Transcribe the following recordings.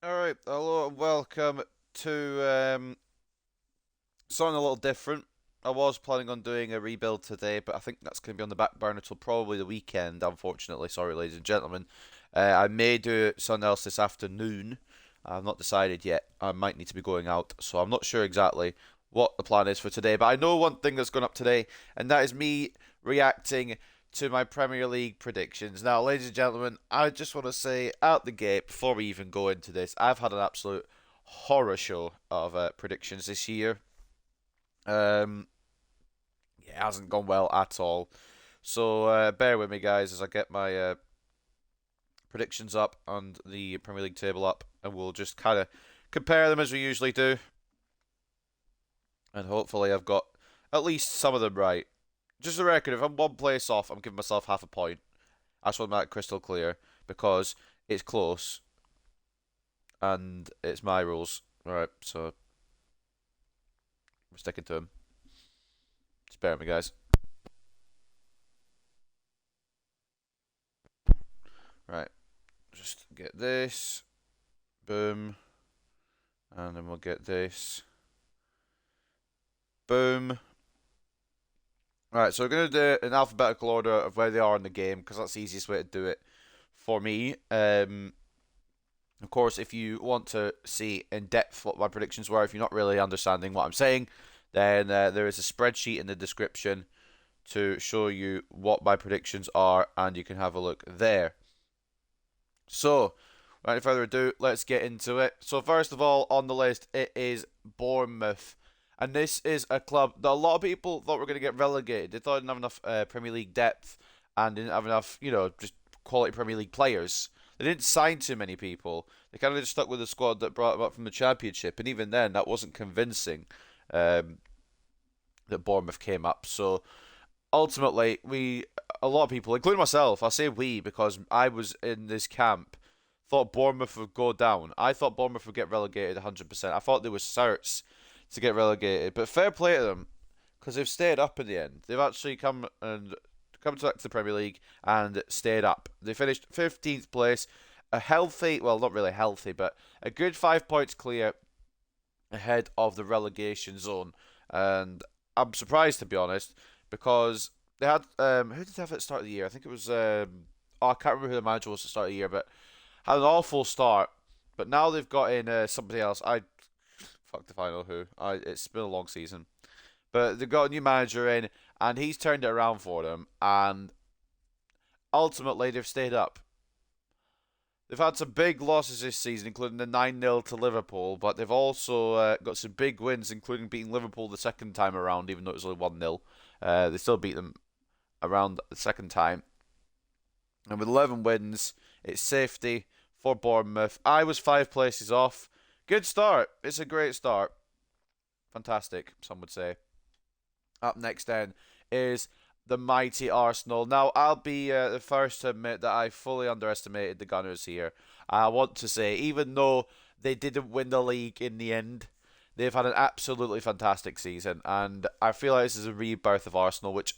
Alright, hello and welcome to something a little different. I was planning on doing a rebuild today, but I think that's going to be on the back burner till probably the weekend, unfortunately. Sorry, ladies and gentlemen. I may do something else this afternoon. I've not decided yet. I might need to be going out, so I'm not sure exactly what the plan is for today. But I know one thing that's gone up today, and that is me reacting to my Premier League predictions. Now, ladies and gentlemen, I just want to say out the gate before we even go into this, I've had an absolute horror show of predictions this year. Um, yeah, it hasn't gone well at all. So bear with me, guys, as I get my predictions up and the Premier League table up, and we'll just kind of compare them as we usually do. And hopefully, I've got at least some of them right. Just a record, if I'm one place off, I'm giving myself half a point. I just want that crystal clear because it's close and it's my rules. Right, so we're sticking to them. Spare me, guys. Right, just get this. Boom. And then we'll get this. Boom. Right, so we're going to do it in alphabetical order of where they are in the game because that's the easiest way to do it for me. Of course, if you want to see in depth what my predictions were, if you're not really understanding what I'm saying, then there is a spreadsheet in the description to show you what my predictions are, and you can have a look there. So, without further ado, let's get into it. So, first of all, on the list, it is Bournemouth. And this is a club that a lot of people thought were going to get relegated. They thought they didn't have enough Premier League depth and didn't have enough, just quality Premier League players. They didn't sign too many people. They kind of just stuck with the squad that brought them up from the Championship. And even then, that wasn't convincing um, that Bournemouth came up. So, ultimately, a lot of people, including myself, I say we because I was in this camp, thought Bournemouth would go down. I thought Bournemouth would get relegated 100%. I thought they were certs to get relegated, but fair play to them because they've stayed up in the end. They've actually come back to the Premier League and stayed up. They finished 15th place, a healthy, well, not really healthy, but a good 5 points clear ahead of the relegation zone. And I'm surprised, to be honest, because they had who did they have at the start of the year? I think it was I can't remember who the manager was at the start of the year, but had an awful start. But now they've got in somebody else. I fuck if I know who. It's been a long season, but they've got a new manager in, and he's turned it around for them. And ultimately, they've stayed up. They've had some big losses this season, including the 9-0 to Liverpool, but they've also got some big wins, including beating Liverpool the second time around, even though it was only 1-0. They still beat them around the second time. And with 11 wins, it's safety for Bournemouth. I was 5 places off. Good start. It's a great start. Fantastic, some would say. Up next then is the mighty Arsenal. Now, I'll be the first to admit that I fully underestimated the Gunners here. I want to say, even though they didn't win the league in the end, they've had an absolutely fantastic season, and I feel like this is a rebirth of Arsenal, which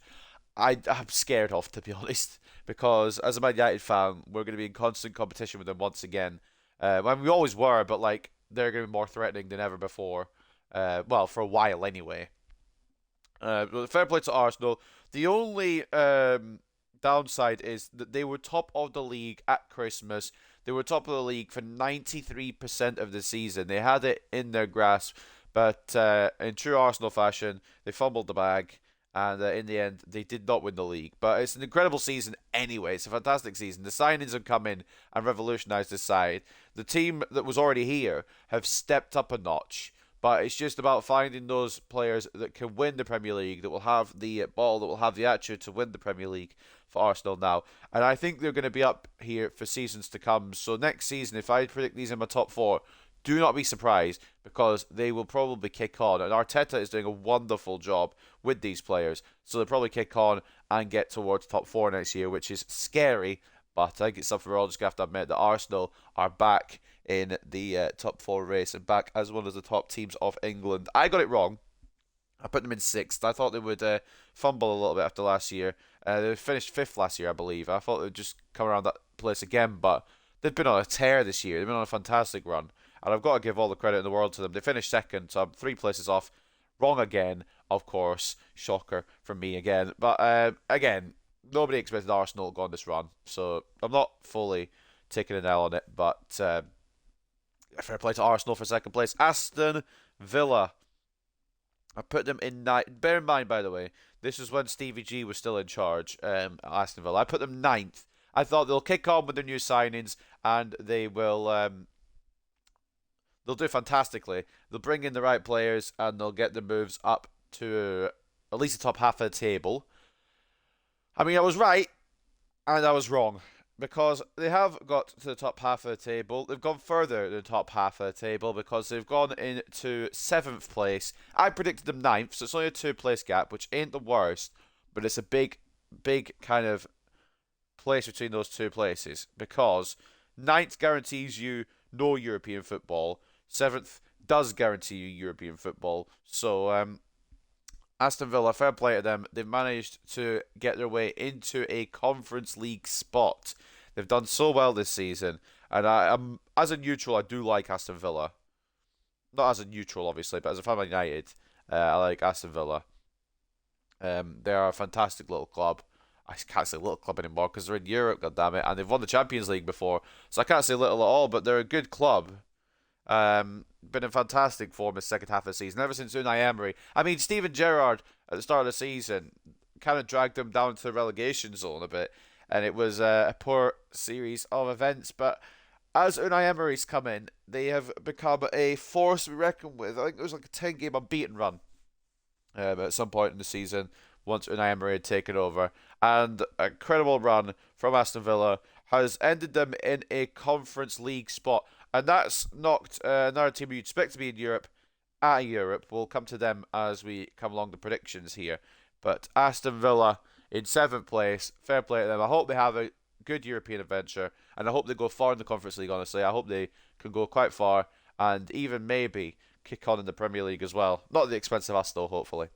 I'm scared of, to be honest, because as a Man United fan, we're going to be in constant competition with them once again. We always were, but like they're going to be more threatening than ever before. Well, for a while anyway. But fair play to Arsenal. The only downside is that they were top of the league at Christmas. They were top of the league for 93% of the season. They had it in their grasp, but in true Arsenal fashion, they fumbled the bag, and in the end, they did not win the league. But it's an incredible season anyway. It's a fantastic season. The signings have come in and revolutionised this side. The team that was already here have stepped up a notch. But it's just about finding those players that can win the Premier League, that will have the ball, that will have the attitude to win the Premier League for Arsenal now. And I think they're going to be up here for seasons to come. So next season, if I predict these in my top four, do not be surprised because they will probably kick on. And Arteta is doing a wonderful job with these players. So they'll probably kick on and get towards top four next year, which is scary. But I think it's something we're all just going to have to admit that Arsenal are back in the top four race and back as one of the top teams of England. I got it wrong. I put them in sixth. I thought they would fumble a little bit after last year. They finished fifth last year, I believe. I thought they'd just come around that place again, but they've been on a tear this year. They've been on a fantastic run, and I've got to give all the credit in the world to them. They finished second, so I'm 3 places off. Wrong again, of course. Shocker from me again. But again, nobody expected Arsenal to go on this run, so I'm not fully taking an L on it. But fair play to Arsenal for second place. Aston Villa. I put them in ninth. Bear in mind, by the way, this was when Stevie G was still in charge. Aston Villa. I put them ninth. I thought they'll kick on with their new signings and they'll do fantastically. They'll bring in the right players and they'll get the moves up to at least the top half of the table. I mean, I was right and I was wrong because they have got to the top half of the table. They've gone further than the top half of the table because they've gone into seventh place. I predicted them ninth, so it's only a 2 place gap, which ain't the worst, but it's a big, big kind of place between those 2 places because ninth guarantees you no European football. Seventh does guarantee you European football. So Aston Villa, fair play to them. They've managed to get their way into a Conference League spot. They've done so well this season, and I'm as a neutral, I do like Aston Villa. Not as a neutral, obviously, but as a fan of United, I like Aston Villa. They are a fantastic little club. I can't say little club anymore because they're in Europe, goddammit, and they've won the Champions League before, so I can't say little at all. But they're a good club. Been in fantastic form the second half of the season, ever since Unai Emery. I mean, Steven Gerrard at the start of the season kind of dragged them down to the relegation zone a bit, and it was a poor series of events. But as Unai Emery's come in, they have become a force to be reckoned with. I think it was like a 10-game unbeaten run at some point in the season once Unai Emery had taken over. And a incredible run from Aston Villa has ended them in a Conference League spot. And that's knocked another team you'd expect to be in Europe out of Europe. We'll come to them as we come along the predictions here. But Aston Villa in seventh place, fair play to them. I hope they have a good European adventure, and I hope they go far in the Conference League, honestly. I hope they can go quite far and even maybe kick on in the Premier League as well. Not at the expense of us, though, hopefully.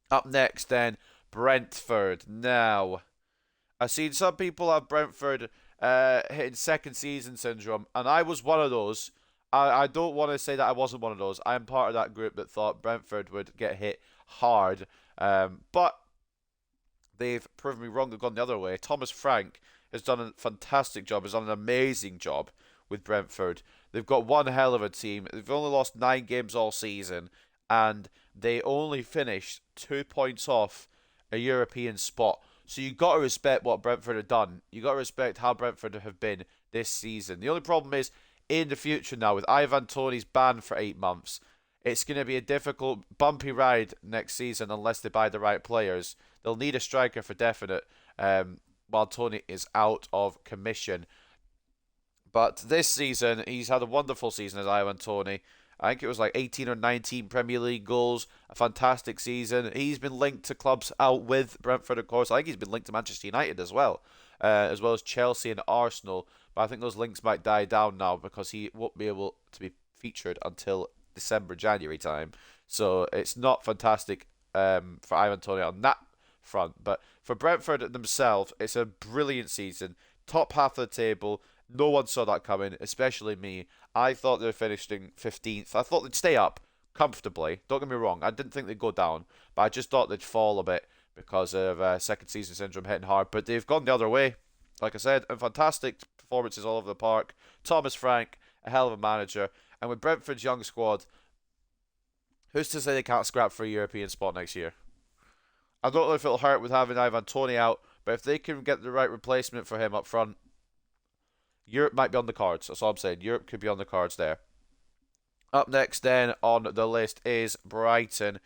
Up next, then, Brentford. Now, I've seen some people have Brentford hitting second season syndrome, and I was one of those. I don't want to say that I wasn't one of those. I am part of that group that thought Brentford would get hit hard, but they've proven me wrong. They've gone the other way. Thomas Frank has done a fantastic job, has done an amazing job with Brentford. They've got one hell of a team. They've only lost 9 games all season, and they only finished 2 points off a European spot. So you got to respect what Brentford have done. You got to respect how Brentford have been this season. The only problem is in the future now with Ivan Toney's ban for 8 months. It's going to be a difficult, bumpy ride next season unless they buy the right players. They'll need a striker for definite while Toney is out of commission. But this season, he's had a wonderful season as Ivan Toney. I think it was like 18 or 19 Premier League goals. A fantastic season. He's been linked to clubs out with Brentford, of course. I think he's been linked to Manchester United as well as Chelsea and Arsenal. But I think those links might die down now because he won't be able to be featured until December, January time. So it's not fantastic for Ivan Toney on that front. But for Brentford themselves, it's a brilliant season. Top half of the table. No one saw that coming, especially me. I thought they were finishing 15th. I thought they'd stay up comfortably. Don't get me wrong. I didn't think they'd go down, but I just thought they'd fall a bit because of second season syndrome hitting hard. But they've gone the other way. Like I said, and fantastic performances all over the park. Thomas Frank, a hell of a manager. And with Brentford's young squad, who's to say they can't scrap for a European spot next year? I don't know if it'll hurt with having Ivan Toney out, but if they can get the right replacement for him up front, Europe might be on the cards. That's all I'm saying. Europe could be on the cards there. Up next, then, on the list is Brighton.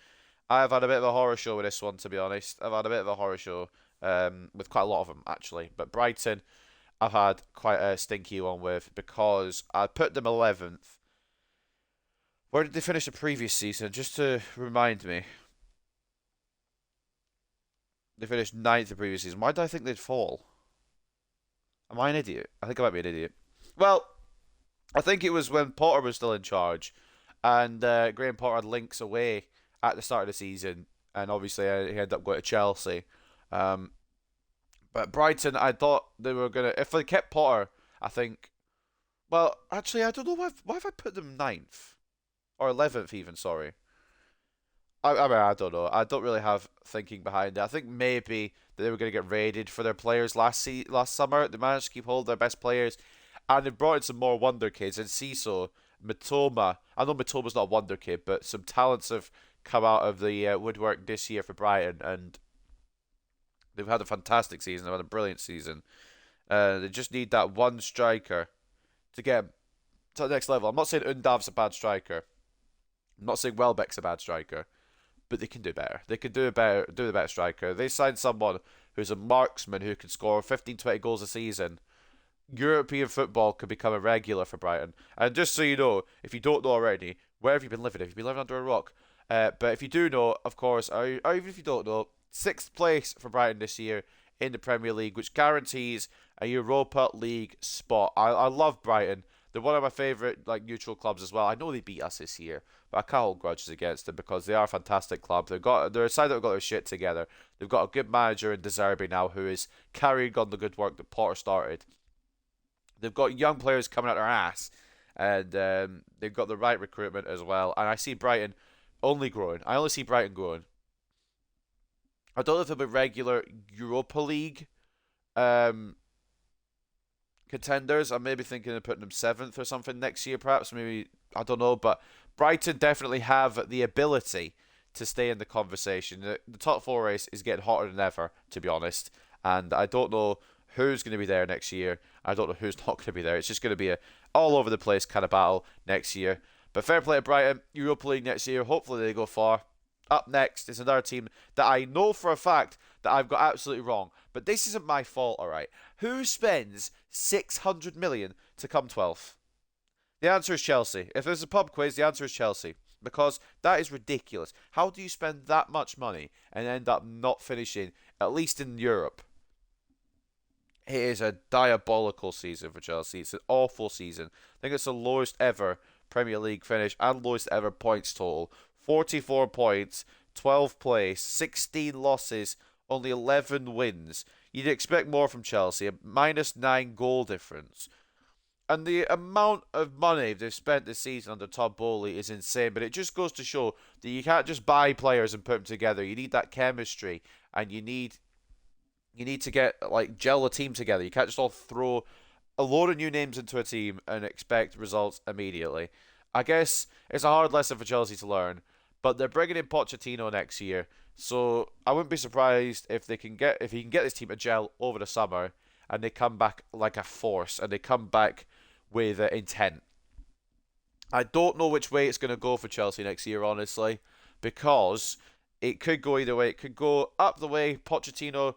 I've had a bit of a horror show with this one, to be honest. I've had a bit of a horror show with quite a lot of them, actually. But Brighton, I've had quite a stinky one with because I put them 11th. Where did they finish the previous season? Just to remind me. They finished 9th the previous season. Why did I think they'd fall? Am I an idiot? I think I might be an idiot. Well, I think it was when Potter was still in charge, and Graham Potter had links away at the start of the season, and obviously he ended up going to Chelsea. But Brighton, I thought they were gonna, if they kept Potter, I think. Well, actually, I don't know why have I put them ninth or 11th even. Sorry. I mean, I don't know. I don't really have thinking behind it. I think maybe they were going to get raided for their players last summer. They managed to keep hold of their best players, and they brought in some more wonder kids. And Ciso, Matoma. I know Matoma's not a wonder kid, but some talents have come out of the woodwork this year for Brighton, and they've had a fantastic season. They've had a brilliant season. They just need that one striker to get to the next level. I'm not saying Undav's a bad striker. I'm not saying Welbeck's a bad striker, but they can do better. They can do the better striker. They signed someone who's a marksman who can score 15, 20 goals a season. European football could become a regular for Brighton. And just so you know, if you don't know already, where have you been living? Have you been living under a rock? But if you do know, of course, or even if you don't know, sixth place for Brighton this year in the Premier League, which guarantees a Europa League spot. I love Brighton. They're one of my favourite neutral clubs as well. I know they beat us this year, but I can't hold grudges against them because they are a fantastic club. They're a side that have got their shit together. They've got a good manager in De Zerbi now who is carrying on the good work that Potter started. They've got young players coming out their ass, and they've got the right recruitment as well. And I see Brighton only growing. I only see Brighton growing. I don't know if they'll be regular Europa League um, contenders. I'm maybe thinking of putting them seventh or something next year, perhaps. Maybe I don't know, but Brighton definitely have the ability to stay in the conversation. The top four race is getting hotter than ever, to be honest, and I don't know who's going to be there next year. I don't know who's not going to be there. It's just going to be a all over the place kind of battle next year. But fair play to Brighton, Europa League next year. Hopefully they go far. Up next is another team that I know for a fact that I've got absolutely wrong. But this isn't my fault, alright? Who spends 600 million to come 12th? The answer is Chelsea. If there's a pub quiz, the answer is Chelsea. Because that is ridiculous. How do you spend that much money and end up not finishing, at least in Europe? It is a diabolical season for Chelsea. It's an awful season. I think it's the lowest ever Premier League finish and lowest ever points total. 44 points, 12th place, 16 losses, only 11 wins. You'd expect more from Chelsea, a -9 goal difference. And the amount of money they've spent this season under Todd Bowley is insane, but it just goes to show that you can't just buy players and put them together. You need that chemistry, and you need to get gel a team together. You can't just all throw a load of new names into a team and expect results immediately. I guess it's a hard lesson for Chelsea to learn, but they're bringing in Pochettino next year, so I wouldn't be surprised if he can get this team to gel over the summer and they come back like a force and they come back with intent. I don't know which way it's going to go for Chelsea next year, honestly, because it could go either way. It could go up the way Pochettino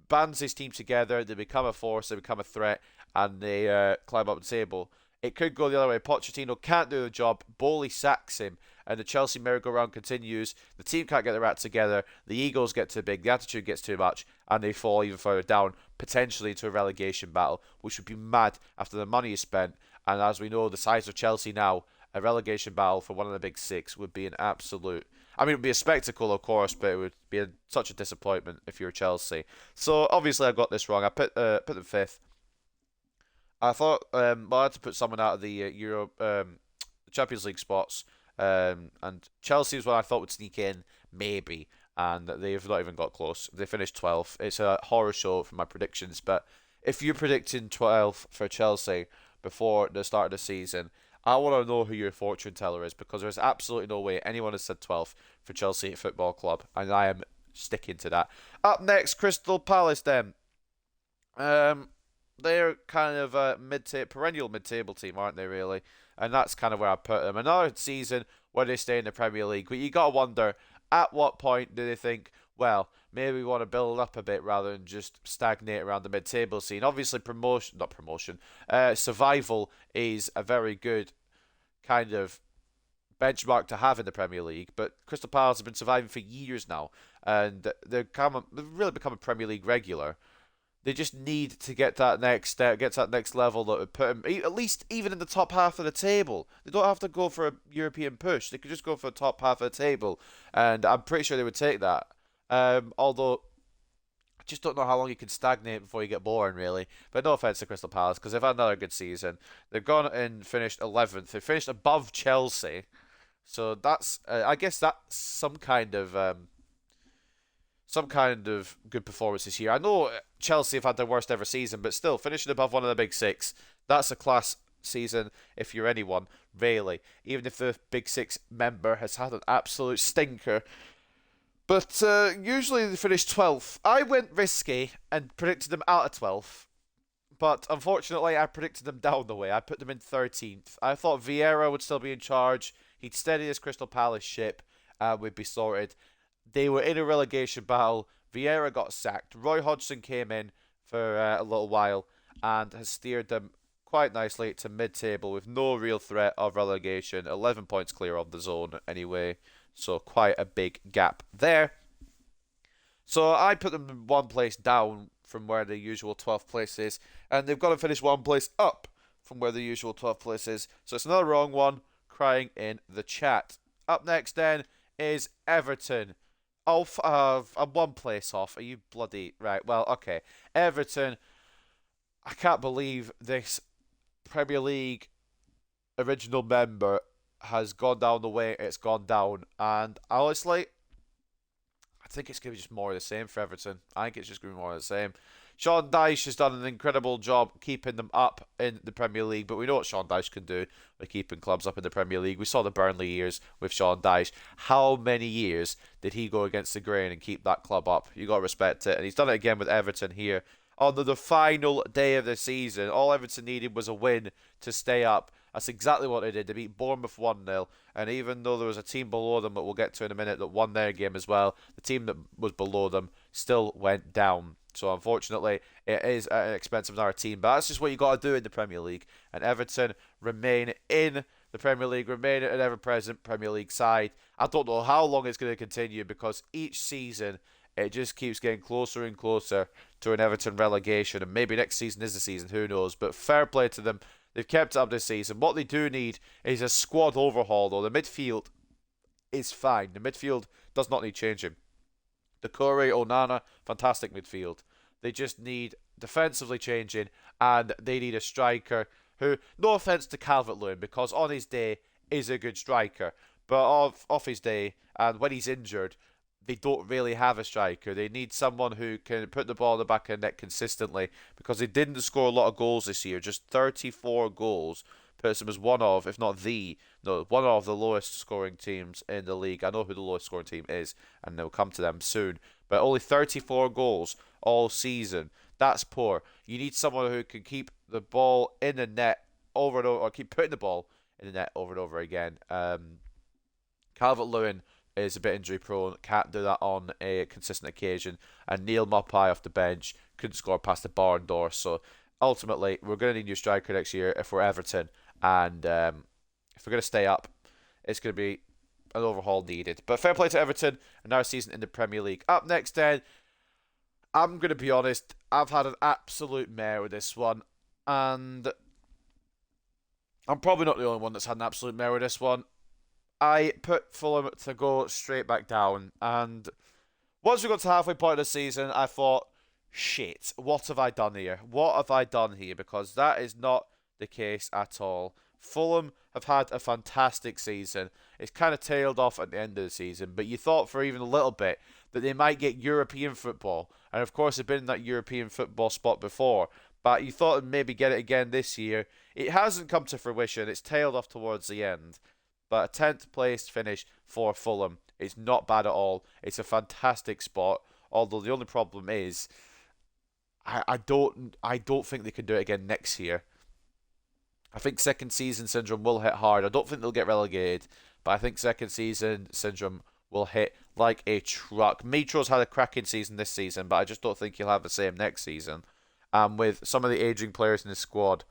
bands his team together, they become a force, they become a threat, and they climb up the table. It could go the other way. Pochettino can't do the job. Bowley sacks him, and the Chelsea merry-go-round continues. The team can't get their act together. The egos get too big. The attitude gets too much, and they fall even further down, potentially into a relegation battle, which would be mad after the money is spent. And as we know, the size of Chelsea now, a relegation battle for one of the big six would be an absolute. I mean, it would be a spectacle, of course, but it would be such a disappointment if you're Chelsea. So obviously, I got this wrong. I put them fifth. I thought I had to put someone out of the Champions League spots, and Chelsea was one I thought would sneak in, maybe, and they've not even got close. They finished 12th. It's a horror show for my predictions, but if you're predicting 12th for Chelsea before the start of the season, I want to know who your fortune teller is, because there's absolutely no way anyone has said 12th for Chelsea Football Club, and I am sticking to that. Up next, Crystal Palace then. They're kind of a perennial mid-table team, aren't they, really? And that's kind of where I put them. Another season where they stay in the Premier League. But you got to wonder, at what point do they think, well, maybe we want to build up a bit rather than just stagnate around the mid-table scene? Obviously, survival is a very good kind of benchmark to have in the Premier League. But Crystal Palace have been surviving for years now, and they've really become a Premier League regular. They just need to get that next step, get to that next level that would put them at least even in the top half of the table. They don't have to go for a European push. They could just go for the top half of the table, and I'm pretty sure they would take that. Although I just don't know how long you can stagnate before you get boring, really. But no offense to Crystal Palace, because they've had another good season. They've gone and finished 11th. They finished above Chelsea, so that's I guess that's some kind of good performance this year. I know Chelsea have had their worst ever season, but still finishing above one of the big six, that's a class season if you're anyone, really. Even if the big six member has had an absolute stinker. But usually they finish 12th. I went risky and predicted them out of 12th. But unfortunately, I predicted them down the way. I put them in 13th. I thought Vieira would still be in charge. He'd steady his Crystal Palace ship and we'd be sorted. They were in a relegation battle. Vieira got sacked. Roy Hodgson came in for a little while and has steered them quite nicely to mid-table with no real threat of relegation. 11 points clear of the zone anyway. So quite a big gap there. So I put them one place down from where the usual 12th place is, and they've got to finish one place up from where the usual 12th place is. So it's another wrong one, crying in the chat. Up next then is Everton. Oh, I'm one place off. Are you bloody right? Well, okay. Everton. I can't believe this Premier League original member has gone down the way it's gone down, and honestly, I think it's going to be just more of the same for Everton. I think it's just going to be more of the same. Sean Dyche has done an incredible job keeping them up in the Premier League, but we know what Sean Dyche can do with keeping clubs up in the Premier League. We saw the Burnley years with Sean Dyche. How many years did he go against the grain and keep that club up? You got to respect it. And he's done it again with Everton here. On the final day of the season, all Everton needed was a win to stay up. That's exactly what they did. They beat Bournemouth 1-0. And even though there was a team below them that we'll get to in a minute that won their game as well, the team that was below them still went down. So unfortunately, it is at an expense of another team. But that's just what you got to do in the Premier League. And Everton remain in the Premier League, remain an ever-present Premier League side. I don't know how long it's going to continue because each season it just keeps getting closer and closer to an Everton relegation. And maybe next season is the season, who knows. But fair play to them. They've kept it up this season. What they do need is a squad overhaul, though. The midfield is fine. The midfield does not need changing. Doucouré, Onana, fantastic midfield. They just need defensively changing, and they need a striker who, no offence to Calvert-Lewin, because on his day is a good striker, but off his day and when he's injured, they don't really have a striker. They need someone who can put the ball in the back of the net consistently because they didn't score a lot of goals this year. Just 34 goals puts them as one of, if not the, no, one of the lowest scoring teams in the league. I know who the lowest scoring team is, and they'll come to them soon. But only 34 goals all season. That's poor. You need someone who can keep the ball in the net over and over, or keep putting the ball in the net over and over again. Calvert-Lewin is a bit injury prone, can't do that on a consistent occasion, and Neil Maupay off the bench couldn't score past the barn door. So ultimately, we're going to need a new striker next year if we're Everton, and if we're going to stay up, it's going to be an overhaul needed. But fair play to Everton, another season in the Premier League. Up next then, I'm going to be honest, I've had an absolute mare with this one, and I'm probably not the only one that's had an absolute mare with this one. I put Fulham to go straight back down, and once we got to the halfway point of the season, I thought, shit, what have I done here? What have I done here? Because that is not the case at all. Fulham have had a fantastic season. It's kind of tailed off at the end of the season, but you thought for even a little bit that they might get European football. And of course, they've been in that European football spot before, but you thought they'd maybe get it again this year. It hasn't come to fruition. It's tailed off towards the end. But a 10th place finish for Fulham is not bad at all. It's a fantastic spot. Although the only problem is, I don't think they can do it again next year. I think second season syndrome will hit hard. I don't think they'll get relegated, but I think second season syndrome will hit like a truck. Mitro's had a cracking season this season, but I just don't think he'll have the same next season. With some of the aging players in the squad,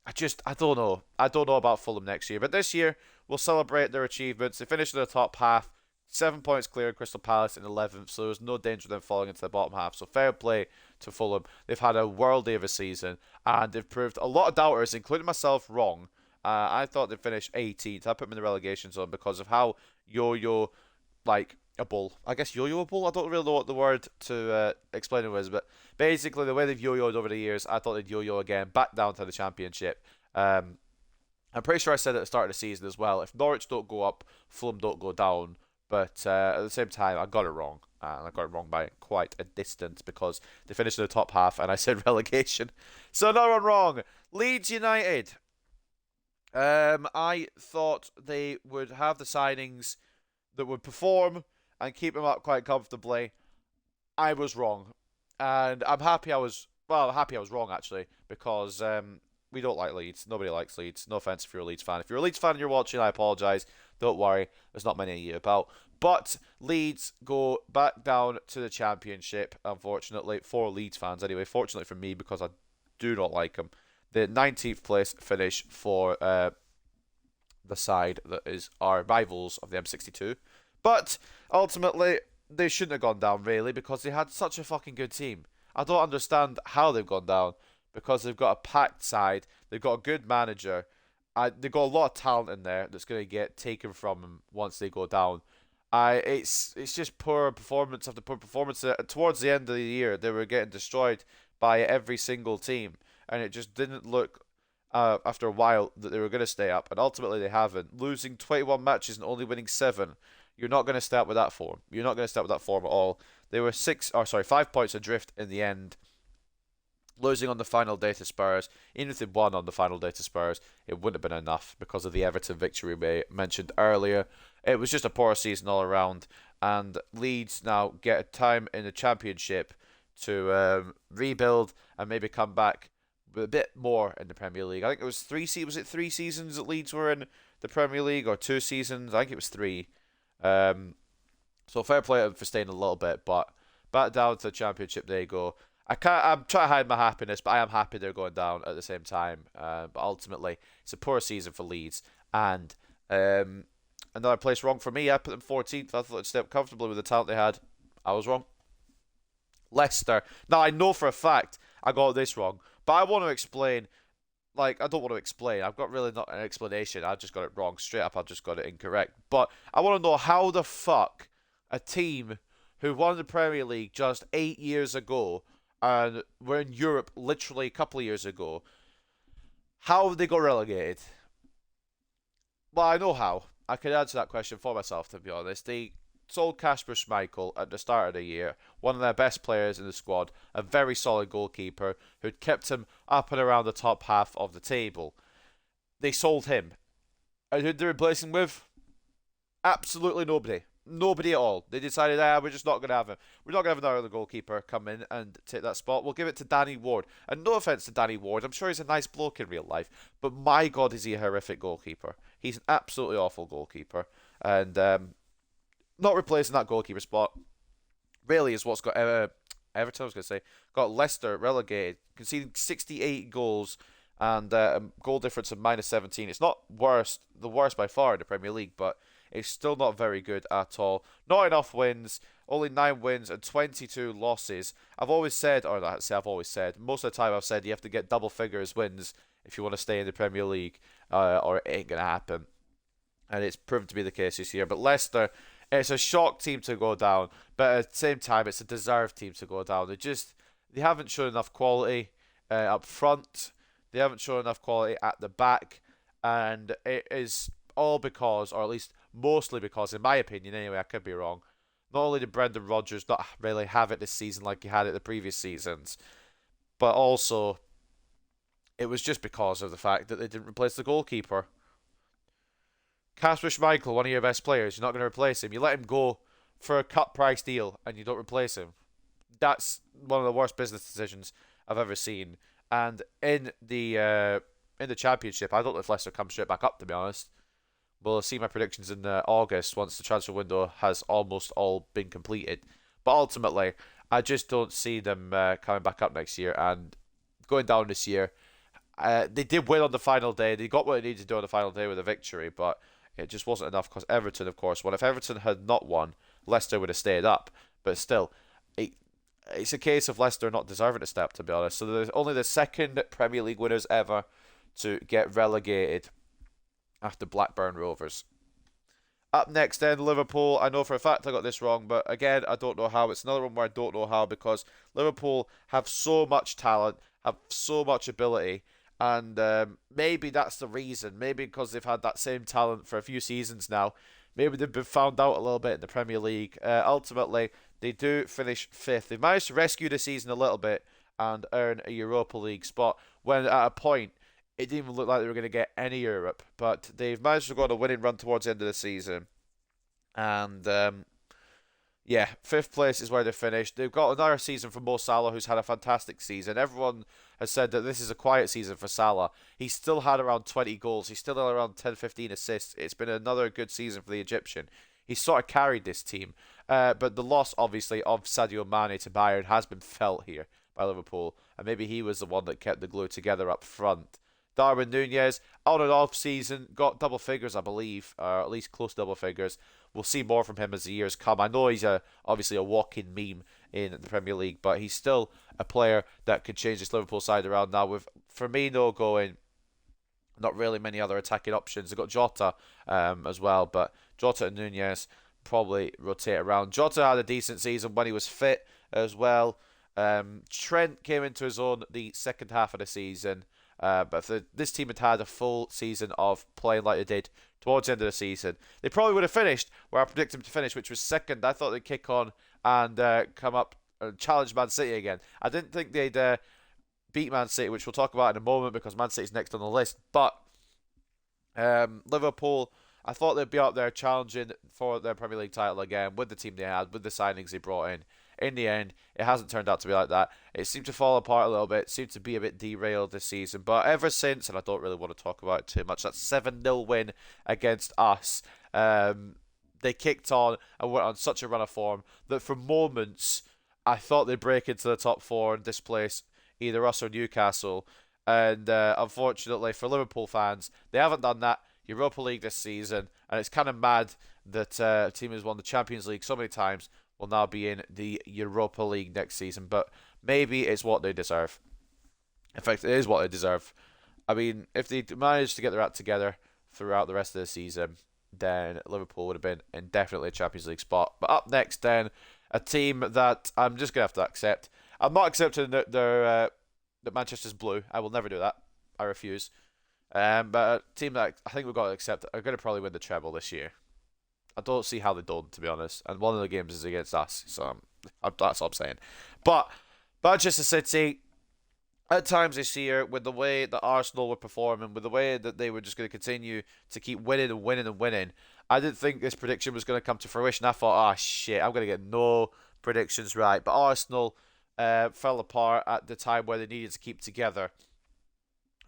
I don't know. I don't know about Fulham next year, but this year we'll celebrate their achievements. They finished in the top half, 7 points clear of Crystal Palace in 11th, so there's no danger of them falling into the bottom half. So fair play to Fulham. They've had a worldie of a season, and they've proved a lot of doubters, including myself, wrong. I thought they'd finish 18th. I put them in the relegation zone because of how yo-yo, like, a bull. I guess yo-yo a bull. I don't really know what the word to explain it was, but basically the way they've yo-yoed over the years, I thought they'd yo-yo again, back down to the championship. I'm pretty sure I said at the start of the season as well. If Norwich don't go up, Fulham don't go down. But at the same time, I got it wrong. And I got it wrong by quite a distance because they finished in the top half and I said relegation. So no one wrong. Leeds United. I thought they would have the signings that would perform and keep them up quite comfortably. I was wrong. And I'm happy happy I was wrong actually because we don't like Leeds. Nobody likes Leeds. No offense if you're a Leeds fan. If you're a Leeds fan and you're watching, I apologise. Don't worry. There's not many of you about. But Leeds go back down to the Championship, unfortunately, for Leeds fans anyway. Fortunately for me, because I do not like them. The 19th place finish for the side that is our rivals of the M62. But ultimately, they shouldn't have gone down, really, because they had such a fucking good team. I don't understand how they've gone down, because they've got a packed side, they've got a good manager, they've got a lot of talent in there that's going to get taken from them once they go down. It's just poor performance after poor performance. Towards the end of the year, they were getting destroyed by every single team, and it just didn't look after a while that they were going to stay up, and ultimately they haven't. Losing 21 matches and only winning 7, you're not going to stay up with that form. You're not going to stay up with that form at all. They were 5 points adrift in the end, losing on the final day to Spurs. Even if they won on the final day to Spurs, it wouldn't have been enough because of the Everton victory we mentioned earlier. It was just a poor season all around, and Leeds now get a time in the Championship to rebuild and maybe come back with a bit more in the Premier League. I think it was was it 3 seasons that Leeds were in the Premier League, or 2 seasons? I think it was 3. So fair play to them for staying a little bit, but back down to the Championship they go. I'm trying to hide my happiness, but I am happy they're going down at the same time. But ultimately, it's a poor season for Leeds, and another place wrong for me. I put them 14th. I thought they'd stay up comfortably with the talent they had. I was wrong. Leicester. Now I know for a fact I got this wrong, but I want to explain. Like, I don't want to explain. I've got really not an explanation. I just got it wrong. Straight up, I just got it incorrect. But I want to know how the fuck a team who won the Premier League just 8 years ago and were in Europe literally a couple of years ago, how they got relegated? Well, I know how. I can answer that question for myself, to be honest. They sold Kasper Schmeichel at the start of the year, one of their best players in the squad, a very solid goalkeeper who'd kept him up and around the top half of the table. They sold him. And who'd they replace him with? Absolutely nobody. Nobody at all. They decided, we're just not going to have him. We're not going to have another goalkeeper come in and take that spot. We'll give it to Danny Ward. And no offence to Danny Ward, I'm sure he's a nice bloke in real life, but my God, is he a horrific goalkeeper. He's an absolutely awful goalkeeper. And not replacing that goalkeeper spot really is what's got Everton, I was going to say, got Leicester relegated, conceding 68 goals and a goal difference of -17. It's not the worst by far in the Premier League, but it's still not very good at all. Not enough wins, only 9 wins and 22 losses. I've always said, most of the time I've said you have to get double figures wins if you want to stay in the Premier League, or it ain't going to happen. And it's proven to be the case this year. But Leicester, it's a shock team to go down, but at the same time, it's a deserved team to go down. They haven't shown enough quality up front. They haven't shown enough quality at the back, and it is all because, or at least mostly because, in my opinion anyway, I could be wrong, not only did Brendan Rodgers not really have it this season like he had it the previous seasons, but also it was just because of the fact that they didn't replace the goalkeeper. Kasper Schmeichel, one of your best players, you're not going to replace him. You let him go for a cut price deal and you don't replace him. That's one of the worst business decisions I've ever seen. And in the Championship, I don't know if Leicester come straight back up, to be honest. We'll see my predictions in August once the transfer window has almost all been completed. But ultimately, I just don't see them coming back up next year. And going down this year, they did win on the final day. They got what they needed to do on the final day with a victory, but it just wasn't enough because Everton, of course, won. If Everton had not won, Leicester would have stayed up. But still, it's a case of Leicester not deserving to stay up, to be honest. So they're only the second Premier League winners ever to get relegated after Blackburn Rovers. Up next, then Liverpool. I know for a fact I got this wrong, but again, I don't know how. It's another one where I don't know how because Liverpool have so much talent, have so much ability, and maybe that's the reason. Maybe because they've had that same talent for a few seasons now. Maybe they've been found out a little bit in the Premier League. Ultimately, they do finish fifth. They've managed to rescue the season a little bit and earn a Europa League spot when at a point it didn't even look like they were going to get any Europe, but they've managed to go on a winning run towards the end of the season. And yeah, fifth place is where they finished. They've got another season from Mo Salah, who's had a fantastic season. Everyone has said that this is a quiet season for Salah. He's still had around 20 goals. He's still had around 10, 15 assists. It's been another good season for the Egyptian. He's sort of carried this team. But the loss, obviously, of Sadio Mane to Bayern has been felt here by Liverpool. And maybe he was the one that kept the glue together up front. Darwin Nunez, on and off season, got double figures, I believe, or at least close double figures. We'll see more from him as the years come. I know he's obviously a walking meme in the Premier League, but he's still a player that could change this Liverpool side around now. With Firmino going, not really many other attacking options. They've got Jota as well, but Jota and Nunez probably rotate around. Jota had a decent season when he was fit as well. Trent came into his own the second half of the season. But if this team had a full season of playing like they did towards the end of the season, they probably would have finished where I predicted them to finish, which was second. I thought they'd kick on and come up and challenge Man City again. I didn't think they'd beat Man City, which we'll talk about in a moment because Man City's next on the list. But Liverpool, I thought they'd be up there challenging for their Premier League title again with the team they had, with the signings they brought in. In the end, it hasn't turned out to be like that. It seemed to fall apart a little bit. It seemed to be a bit derailed this season. But ever since, and I don't really want to talk about it too much, that 7-0 win against us, they kicked on and went on such a run of form that for moments, I thought they'd break into the top four and displace either us or Newcastle. And unfortunately for Liverpool fans, they haven't done that. Europa League this season, and it's kind of mad that a team has won the Champions League so many times will now be in the Europa League next season. But maybe it's what they deserve. In fact, it is what they deserve. I mean, if they managed to get their act together throughout the rest of the season, then Liverpool would have been in definitely a Champions League spot. But up next, then, a team that I'm just going to have to accept. I'm not accepting that Manchester's blue. I will never do that. I refuse. But a team that I think we've got to accept are going to probably win the treble this year. I don't see how they don't, to be honest. And one of the games is against us, so that's all I'm saying. But Manchester City, at times this year, with the way that Arsenal were performing, with the way that they were just going to continue to keep winning and winning and winning, I didn't think this prediction was going to come to fruition. I thought, shit, I'm going to get no predictions right. But Arsenal fell apart at the time where they needed to keep together.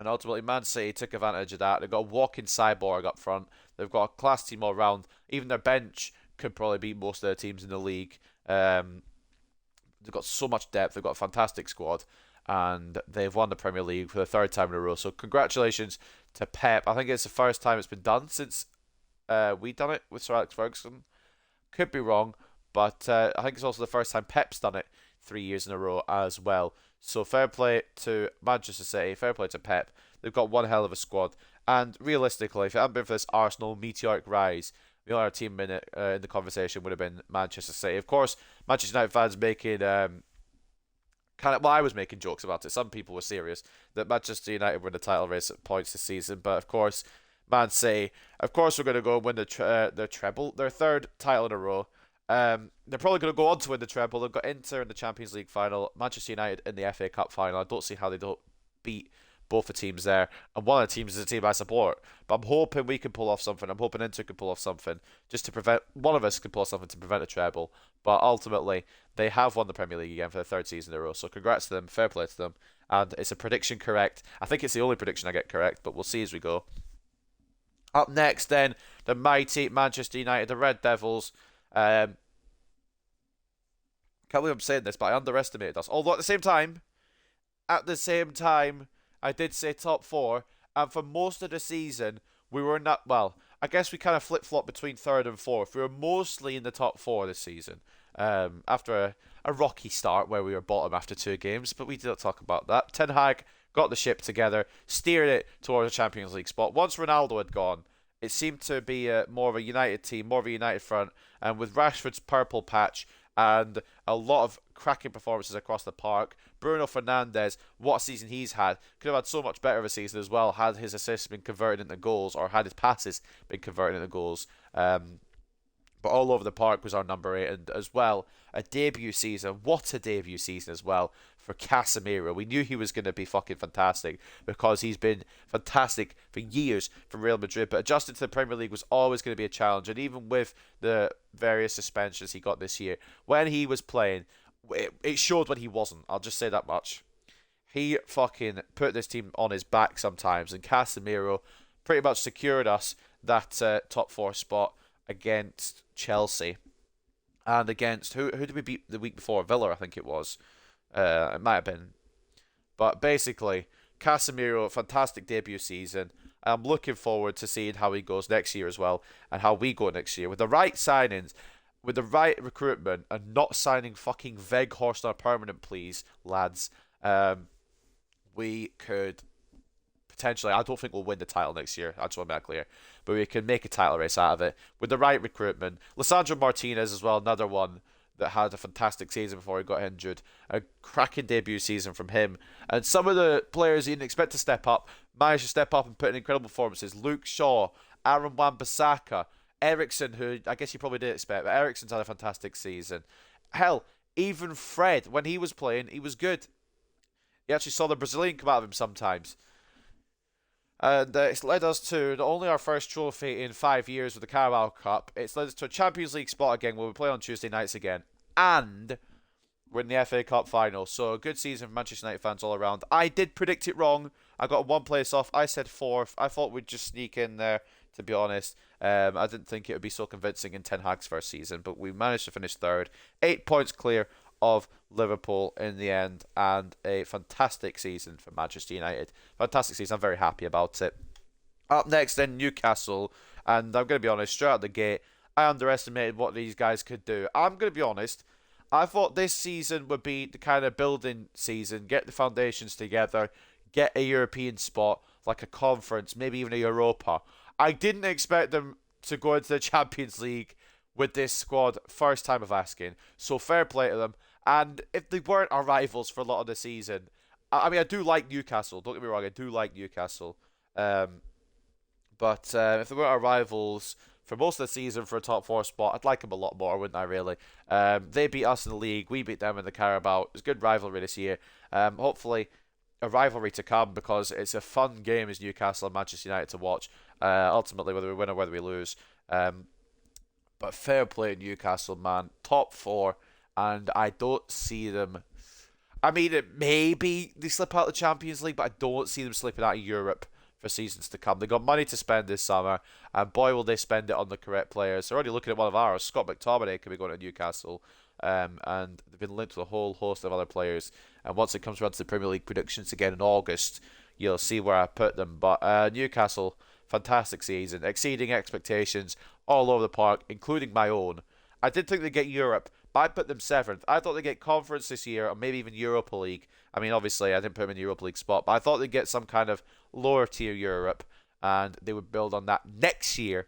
And ultimately, Man City took advantage of that. They've got a walking cyborg up front. They've got a class team all round. Even their bench could probably beat most of their teams in the league. They've got so much depth. They've got a fantastic squad. And they've won the Premier League for the third time in a row. So congratulations to Pep. I think it's the first time it's been done since we done it with Sir Alex Ferguson. Could be wrong, but I think it's also the first time Pep's done it 3 years in a row as well. So fair play to Manchester City, fair play to Pep. They've got one hell of a squad. And realistically, if it hadn't been for this Arsenal meteoric rise, the other team in the conversation would have been Manchester City. Of course, Manchester United fans making I was making jokes about it. Some people were serious that Manchester United were in the title race at points this season, but of course, Man City. Of course, we're going to go and win their treble, their third title in a row. They're probably going to go on to win the treble. They've got Inter in the Champions League final, Manchester United in the FA Cup final. I don't see how they don't beat both the teams there. And one of the teams is a team I support. But I'm hoping we can pull off something. I'm hoping Inter can pull off something just to prevent one of us can pull off something to prevent a treble. But ultimately, they have won the Premier League again for the third season in a row. So congrats to them. Fair play to them. And it's a prediction correct. I think it's the only prediction I get correct, but we'll see as we go. Up next, then, the mighty Manchester United, the Red Devils. Can't believe I'm saying this, but I underestimated us. Although at the same time, I did say top four, and for most of the season, we were not, well, I guess we kind of flip-flop between third and fourth. We were mostly in the top four this season, after a rocky start where we were bottom after 2 games, but we didn't talk about that. Ten Hag got the ship together, steered it towards a Champions League spot. Once Ronaldo had gone, It seemed to be more of a united team, more of a united front, and with Rashford's purple patch and a lot of cracking performances across the park. Bruno Fernandes, what a season he's had. Could have had so much better of a season as well had his assists been converted into goals or had his passes been converted into goals. But all over the park was our number 8, and as well, a debut season. What a debut season as well for Casemiro. We knew he was going to be fucking fantastic because he's been fantastic for years for Real Madrid, but adjusting to the Premier League was always going to be a challenge, and even with the various suspensions he got this year, when he was playing, it showed when he wasn't. I'll just say that much. He fucking put this team on his back sometimes, and Casemiro pretty much secured us that top 4 spot against Chelsea and against who did we beat the week before? Villa, I think it was. It might have been, but basically, Casemiro, fantastic debut season. I'm looking forward to seeing how he goes next year as well, and how we go next year with the right signings, with the right recruitment, and not signing fucking Weghorst on a permanent, please, lads. We could potentially, I don't think we'll win the title next year. I just want to make that clear. But we can make a title race out of it with the right recruitment. Lisandro Martinez as well, another one that had a fantastic season before he got injured. A cracking debut season from him. And some of the players you didn't expect to step up managed to step up and put in incredible performances. Luke Shaw, Aaron Wan-Bissaka, Eriksen, who I guess you probably didn't expect, but Eriksen's had a fantastic season. Hell, even Fred, when he was playing, he was good. You actually saw the Brazilian come out of him sometimes. And it's led us to not only our first trophy in 5 years with the Carabao Cup, it's led us to a Champions League spot again where we play on Tuesday nights again. And we're in the FA Cup final. So a good season for Manchester United fans all around. I did predict it wrong. I got one place off. I said 4th. I thought we'd just sneak in there, to be honest. I didn't think it would be so convincing in Ten Hag's first season, but we managed to finish 3rd. 8 points clear of Liverpool in the end, and a fantastic season for Manchester United. Fantastic season. I'm very happy about it. Up next, then, Newcastle, and I'm going to be honest, straight out the gate, I underestimated what these guys could do. I'm going to be honest, I thought this season would be the kind of building season, get the foundations together, get a European spot, like a conference, maybe even a Europa. I didn't expect them to go into the Champions League with this squad, first time of asking, so fair play to them. And if they weren't our rivals for a lot of the season, I mean, I do like Newcastle. Don't get me wrong, I do like Newcastle. But if they weren't our rivals for most of the season for a top 4 spot, I'd like them a lot more, wouldn't I, really? They beat us in the league. We beat them in the Carabao. It was a good rivalry this year. Hopefully, a rivalry to come because it's a fun game as Newcastle and Manchester United to watch. Ultimately, whether we win or whether we lose. But fair play to Newcastle, man. Top 4. And I don't see them. I mean, maybe they slip out of the Champions League, but I don't see them slipping out of Europe for seasons to come. They got money to spend this summer, and boy, will they spend it on the correct players. They're already looking at one of ours. Scott McTominay could be going to Newcastle, and they've been linked with a whole host of other players. And once it comes around to the Premier League predictions again in August, you'll see where I put them. But Newcastle, fantastic season, exceeding expectations all over the park, including my own. I did think they'd get Europe, but I put them 7th. I thought they'd get Conference this year, or maybe even Europa League. I mean, obviously, I didn't put them in the Europa League spot, but I thought they'd get some kind of lower tier Europe, and they would build on that next year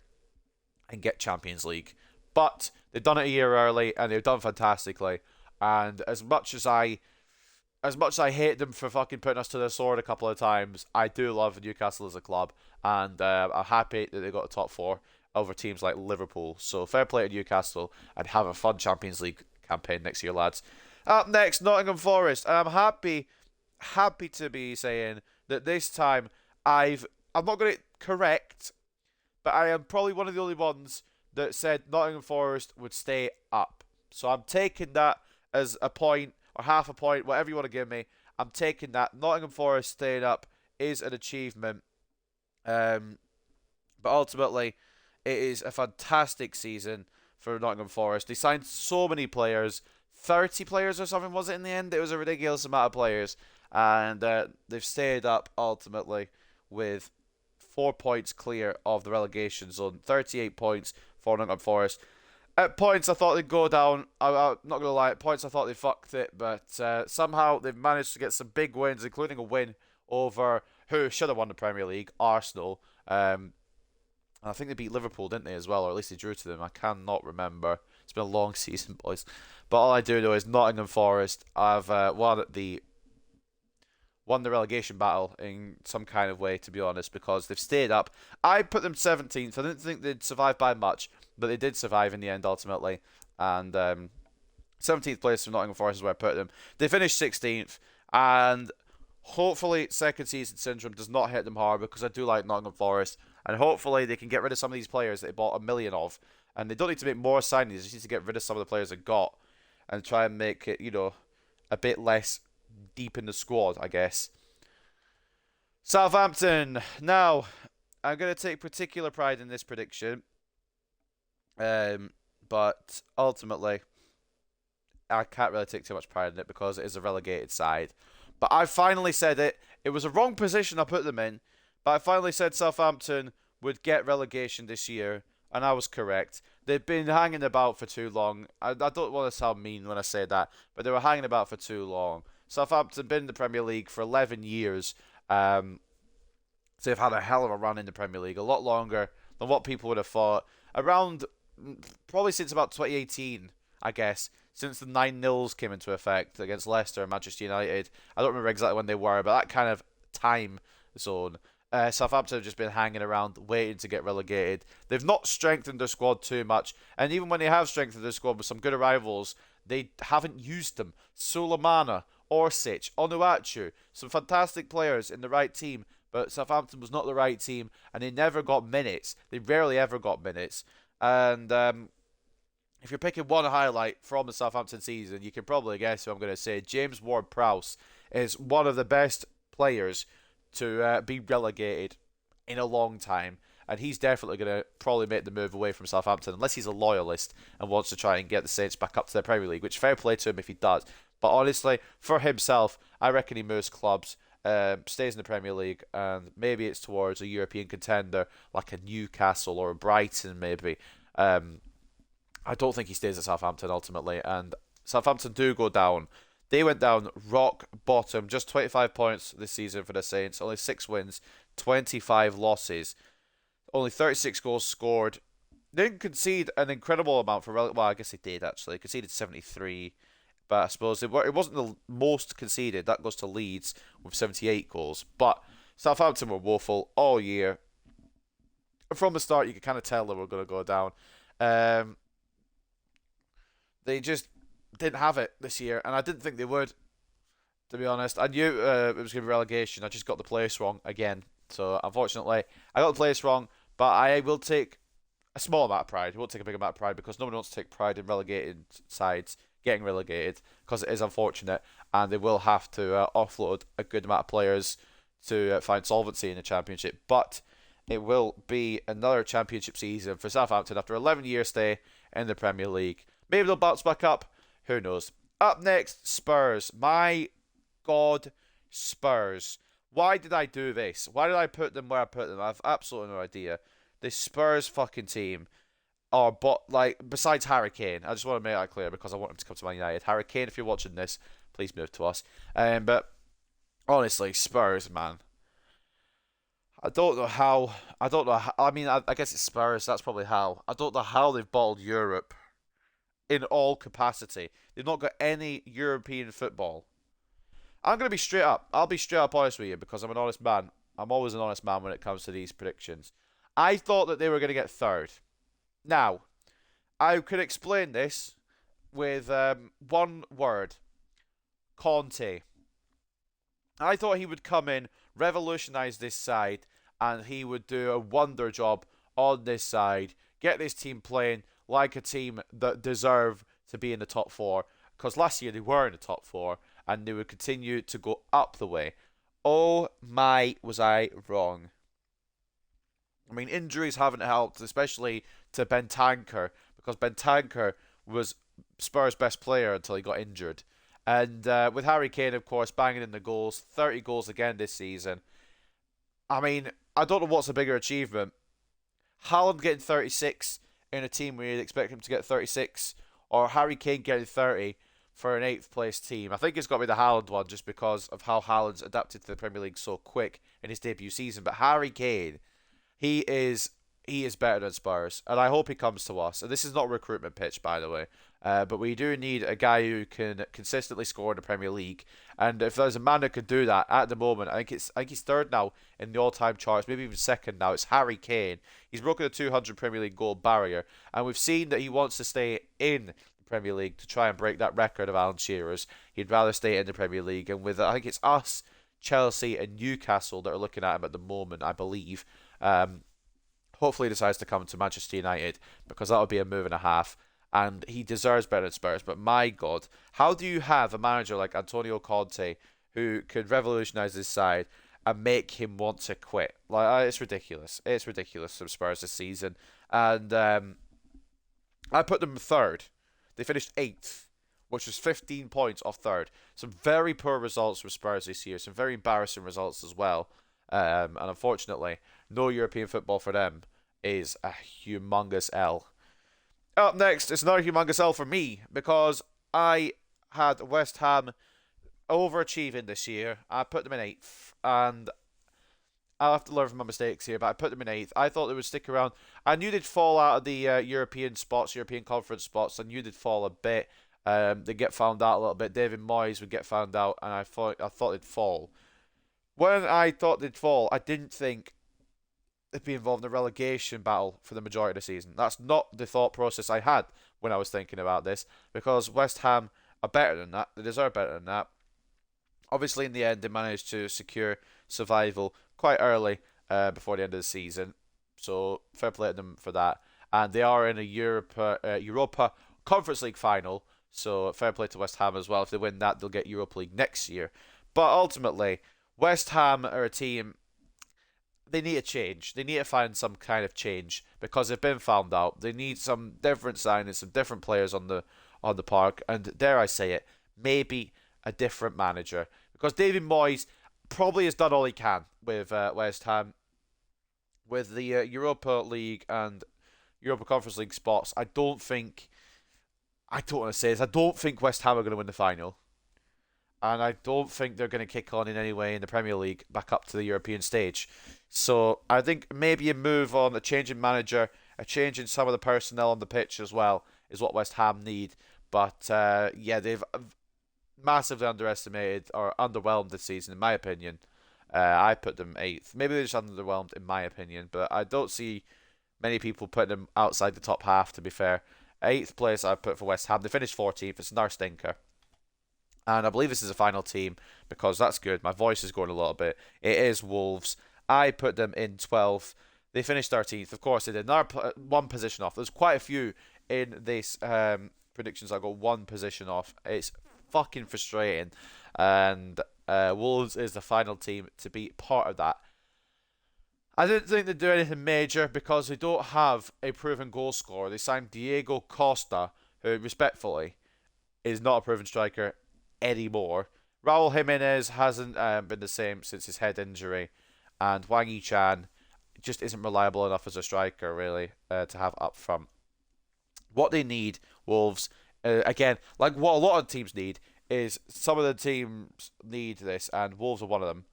and get Champions League. But they've done it a year early, and they've done fantastically. And as much as I hate them for fucking putting us to the sword a couple of times, I do love Newcastle as a club, and I'm happy that they got a top 4 over teams like Liverpool. So fair play to Newcastle, and have a fun Champions League campaign next year, lads. Up next, Nottingham Forest, and I'm happy to be saying that this time I'm not going to correct, but I am probably one of the only ones that said Nottingham Forest would stay up. So I'm taking that as a point or half a point, whatever you want to give me. I'm taking that. Nottingham Forest staying up is an achievement. But ultimately, it is a fantastic season for Nottingham Forest. They signed so many players, 30 players or something, was it in the end? It was a ridiculous amount of players. And they've stayed up ultimately with 4 points clear of the relegation zone. 38 points for Nottingham Forest. At points, I thought they'd go down. I'm not going to lie. At points, I thought they fucked it. But somehow they've managed to get some big wins, including a win over who should have won the Premier League, Arsenal. I think they beat Liverpool, didn't they, as well? Or at least they drew to them. I cannot remember. It's been a long season, boys. But all I do know is Nottingham Forest. I've won the relegation battle in some kind of way, to be honest, because they've stayed up. I put them 17th. I didn't think they'd survive by much, but they did survive in the end, ultimately. And 17th place for Nottingham Forest is where I put them. They finished 16th, and hopefully second season syndrome does not hit them hard, because I do like Nottingham Forest, and hopefully they can get rid of some of these players that they bought a million of, and they don't need to make more signings, they just need to get rid of some of the players they got, and try and make it, a bit less deep in the squad, I guess. Southampton. Now, I'm going to take particular pride in this prediction, but ultimately, I can't really take too much pride in it because it is a relegated side. But I finally said it. It was a wrong position I put them in, but I finally said Southampton would get relegation this year, and I was correct. They've been hanging about for too long. I don't want to sound mean when I say that, but they were hanging about for too long. Southampton been in the Premier League for 11 years. So they've had a hell of a run in the Premier League, a lot longer than what people would have thought. Around, probably since about 2018, I guess, since the 9-0s came into effect against Leicester and Manchester United. I don't remember exactly when they were, but that kind of time zone. Southampton have just been hanging around, waiting to get relegated. They've not strengthened their squad too much, and even when they have strengthened their squad with some good arrivals, they haven't used them. Sulemana, Orsic, Onuachu, some fantastic players in the right team, but Southampton was not the right team, and they never got minutes. They rarely ever got minutes. And if you're picking one highlight from the Southampton season, you can probably guess who I'm going to say. James Ward-Prowse is one of the best players to be relegated in a long time, and he's definitely going to probably make the move away from Southampton, unless he's a loyalist and wants to try and get the Saints back up to the Premier League, which fair play to him if he does. But honestly, for himself, I reckon he moves clubs, stays in the Premier League, and maybe it's towards a European contender like a Newcastle or a Brighton, maybe. I don't think he stays at Southampton ultimately, and Southampton do go down. They went down rock bottom, just 25 points this season for the Saints, only 6 wins, 25 losses, only 36 goals scored. They didn't concede an incredible amount for well, I guess they did actually. They conceded 73, but I suppose it wasn't the most conceded. That goes to Leeds with 78 goals. But Southampton were woeful all year. From the start, you could kind of tell they were going to go down. They just didn't have it this year, and I didn't think they would, to be honest. I knew it was going to be relegation. I just got the place wrong again. So, unfortunately, I got the place wrong, but I will take a small amount of pride. I won't take a big amount of pride because nobody wants to take pride in relegated sides getting relegated because it is unfortunate, and they will have to offload a good amount of players to find solvency in the Championship. But it will be another Championship season for Southampton after 11 years stay in the Premier League. Maybe they'll bounce back up. Who knows? Up next, Spurs. My God, Spurs. Why did I do this? Why did I put them where I put them? I have absolutely no idea. This Spurs fucking team are, besides Harry Kane, I just want to make that clear because I want him to come to Man United. Harry Kane, if you're watching this, please move to us. But honestly, Spurs, man. I don't know how. I mean, I guess it's Spurs. That's probably how. I don't know how they've bottled Europe in all capacity. They've not got any European football. I'm going to be straight up. I'll be straight up honest with you because I'm an honest man. I'm always an honest man when it comes to these predictions. I thought that they were going to get third. Now, I could explain this with one word. Conte. I thought he would come in, revolutionise this side, and he would do a wonder job on this side. Get this team playing like a team that deserve to be in the top 4. Because last year they were in the top 4, and they would continue to go up the way. Oh my, was I wrong. I mean, injuries haven't helped, especially to Bentancur, because Bentancur was Spurs' best player until he got injured. And with Harry Kane, of course, banging in the goals, 30 goals again this season. I mean, I don't know what's a bigger achievement. Haaland getting 36 in a team where you'd expect him to get 36, or Harry Kane getting 30 for an 8th place team. I think it's got to be the Haaland one just because of how Haaland's adapted to the Premier League so quick in his debut season. But Harry Kane, he is he is better than Spurs, and I hope he comes to us. And this is not a recruitment pitch, by the way. But we do need a guy who can consistently score in the Premier League. And if there's a man that can do that at the moment, I think he's third now in the all-time charts, maybe even second now. It's Harry Kane. He's broken the 200 Premier League goal barrier, and we've seen that he wants to stay in the Premier League to try and break that record of Alan Shearer's. He'd rather stay in the Premier League, and with I think it's us, Chelsea, and Newcastle that are looking at him at the moment, I believe. Hopefully, he decides to come to Manchester United because that would be a move and a half. And he deserves better than Spurs. But my God, how do you have a manager like Antonio Conte who could revolutionise his side and make him want to quit? Like it's ridiculous. It's ridiculous from Spurs this season. And I put them third. They finished eighth, which was 15 points off third. Some very poor results from Spurs this year. Some very embarrassing results as well. And unfortunately, no European football for them is a humongous L. Up next, it's another humongous L for me because I had West Ham overachieving this year. I put them in eighth, and I'll have to learn from my mistakes here, but I put them in eighth. I thought they would stick around. I knew they'd fall out of the European spots, European Conference spots. I knew they'd fall a bit. They'd get found out a little bit. David Moyes would get found out, and I thought they'd fall. When I thought they'd fall, I didn't think they'd be involved in a relegation battle for the majority of the season. That's not the thought process I had when I was thinking about this, because West Ham are better than that. They deserve better than that. Obviously, in the end, they managed to secure survival quite early before the end of the season. So, fair play to them for that. And they are in a Europa Conference League final. So, fair play to West Ham as well. If they win that, they'll get Europa League next year. But ultimately, West Ham are a team. They need a change. They need to find some kind of change because they've been found out. They need some different signings, some different players on the park, and dare I say it, maybe a different manager. Because David Moyes probably has done all he can with West Ham, with the Europa League and Europa Conference League spots. I don't want to say this. I don't think West Ham are going to win the final. And I don't think they're going to kick on in any way in the Premier League back up to the European stage. So I think maybe a move on, a change in manager, a change in some of the personnel on the pitch as well is what West Ham need. But yeah, they've massively underestimated or underwhelmed this season, in my opinion. I put them eighth. Maybe they're just underwhelmed, in my opinion. But I don't see many people putting them outside the top half, to be fair. Eighth place I put for West Ham. They finished 14th. It's another stinker. And I believe this is a final team because that's good. My voice is going a little bit. It is Wolves. I put them in 12th. They finished 13th. Of course, they did another one position off. There's quite a few in this predictions. I got one position off. It's fucking frustrating. And Wolves is the final team to be part of that. I didn't think they'd do anything major because they don't have a proven goal scorer. They signed Diego Costa, who, respectfully, is not a proven striker anymore. Raul Jimenez hasn't been the same since his head injury, and Wang Yichan just isn't reliable enough as a striker, really, to have up front. What they need, Wolves, again, like what a lot of teams need, is some of the teams need this, and Wolves are one of them.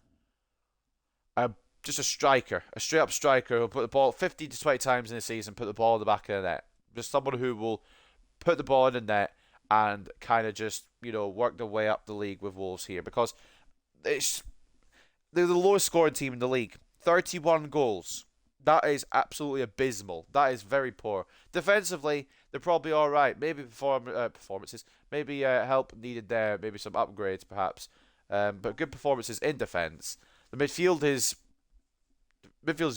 Just a striker, a straight-up striker who'll put the ball 15 to 20 times in a season, put the ball in the back of the net. Just someone who will put the ball in the net and kind of just, work their way up the league with Wolves here. Because they're the lowest scoring team in the league. 31 goals. That is absolutely abysmal. That is very poor. Defensively, they're probably alright. Maybe performances. Maybe help needed there. Maybe some upgrades, perhaps. But good performances in defence. The midfield is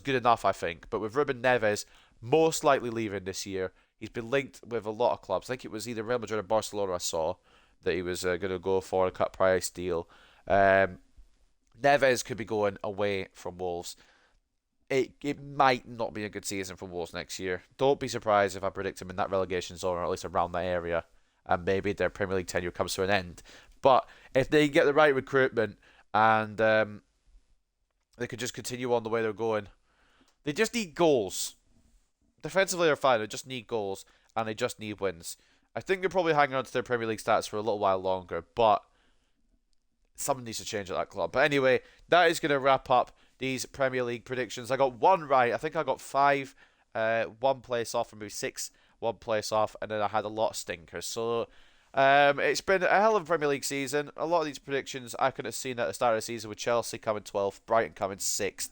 good enough, I think. But with Ruben Neves most likely leaving this year, he's been linked with a lot of clubs. I think it was either Real Madrid or Barcelona I saw that he was going to go for a cut price deal. Neves could be going away from Wolves. It might not be a good season for Wolves next year. Don't be surprised if I predict him in that relegation zone or at least around that area, and maybe their Premier League tenure comes to an end. But if they get the right recruitment and they could just continue on the way they're going, they just need goals. Defensively, they're fine. They just need goals and they just need wins. I think they're probably hanging on to their Premier League stats for a little while longer, but something needs to change at that club. But anyway, that is going to wrap up these Premier League predictions. I got one right. I think I got 5 one place off, or maybe six, one place off, and then I had a lot of stinkers. So it's been a hell of a Premier League season. A lot of these predictions I could have seen at the start of the season, with Chelsea coming 12th, Brighton coming 6th,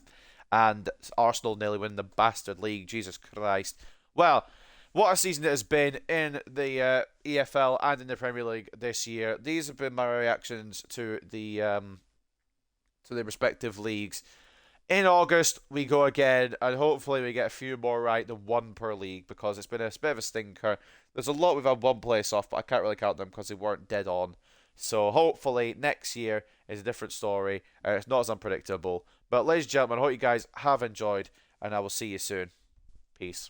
and Arsenal nearly winning the bastard league. Jesus Christ. Well, what a season it has been in the EFL and in the Premier League this year. These have been my reactions to the respective leagues. In August, we go again, and hopefully we get a few more right than one per league, because it's been a bit of a stinker. There's a lot we've had one place off, but I can't really count them because they weren't dead on. So hopefully next year is a different story. It's not as unpredictable. But ladies and gentlemen, I hope you guys have enjoyed, and I will see you soon. Peace.